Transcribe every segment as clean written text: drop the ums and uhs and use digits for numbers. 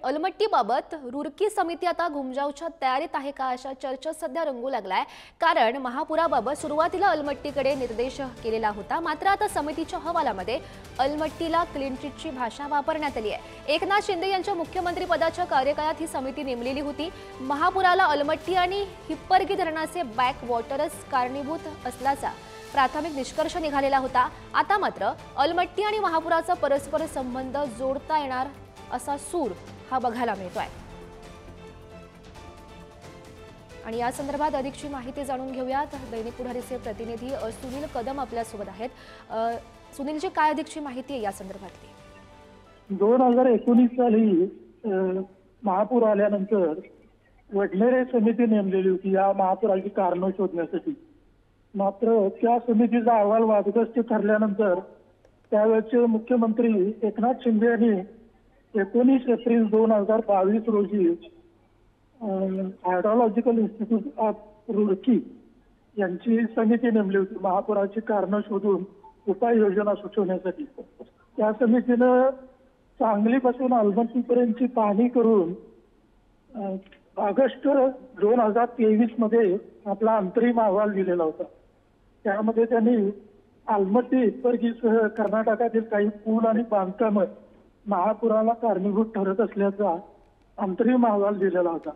अलमट्टीबाबत रुरकी समिती आता घुमजावच्या तयारीत आहे का अशा चर्चा सध्या रंगू लागलाय। कारण महापुराबाबत सुरुवातीला अलमट्टीकडे निर्देश केलेला होता, मात्र आता समितीच्या अहवालामध्ये अलमट्टीला क्लीन चिटची भाषा वापरण्यात आली आहे। एकनाथ शिंदे यांच्या मुख्यमंत्री पदाच्या कार्यकाळात ही समिती नेमलेली होती। महापुराला अलमट्टी आणि हिप्परगी धरणाचे बॅक वॉटरच कारणीभूत असल्याचा प्राथमिक निष्कर्ष निघालेला होता। आता मात्र अलमट्टी आणि महापुराचा परस्पर संबंध जोडता येणार असा सूर हा बघायला मिळतोय। आणि या संदर्भात अधिकची माहिती जाणून घेऊयात। दैनिक पुढारीचे प्रतिनिधी सुनील कदम आपल्या सोबत आहेत। सुनीलजी, काय अधिकची माहिती आहे या संदर्भातली? 2019 साली महापूर आल्यानंतर वडनेरे समिती नेमलेली होती या महापुराची कारणं शोधण्यासाठी। मात्र त्या समितीचा अहवाल वादग्रस्त ठरल्यानंतर त्यावेळेचे मुख्यमंत्री एकनाथ शिंदे यांनी 19 एप्रिल 2022 रोजी हायड्रोलॉजिकल इन्स्टिट्यूट ऑफ रुड़की यांची समिती नेमली होती महापुराची कारणं शोधून उपाययोजना सुचवण्यासाठी। त्या समितीनं सांगलीपासून अलमट्टीपर्यंतची पाहणी करून ऑगस्ट 2023 मध्ये आपला अंतरिम अहवाल दिलेला होता। त्यामध्ये त्यांनी अलमट्टी हिप्परगीसह कर्नाटकातील काही पूल आणि बांधकामं महापुराला कारणीभूत ठरत असल्याचा अंतरिम अहवाल दिलेला होता।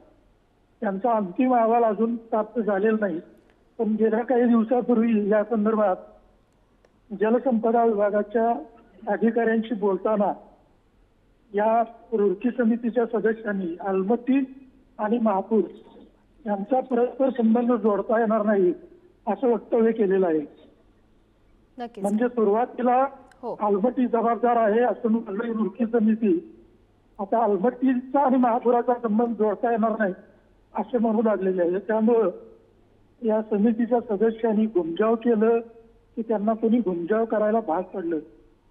त्यांचा अंतिम अहवाल अजून प्राप्त झालेला नाही, पण गेल्या काही दिवसापूर्वी या संदर्भात जलसंपदा विभागाच्या अधिकाऱ्यांशी बोलताना या रुरकी समितीच्या सदस्यांनी अलमट्टी आणि महापूर यांचा परस्पर संबंध जोडता येणार नाही असं वक्तव्य केलेलं आहे। म्हणजे सुरुवातीला अलमट्टी जबाबदार आहे असं म्हणलं रुरकी समिती, आता अलमट्टीचा आणि महापुराचा संबंध जोडता येणार नाही असे म्हणू लागलेले आहे। त्यामुळं या समितीच्या सदस्यांनी घुमजाव केलं की त्यांना कोणी घुमजाव करायला भाग पडलं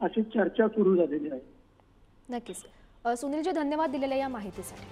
अशी चर्चा सुरू झालेली आहे। नक्कीच सुनीलजी, धन्यवाद दिलेल्या या माहितीसाठी।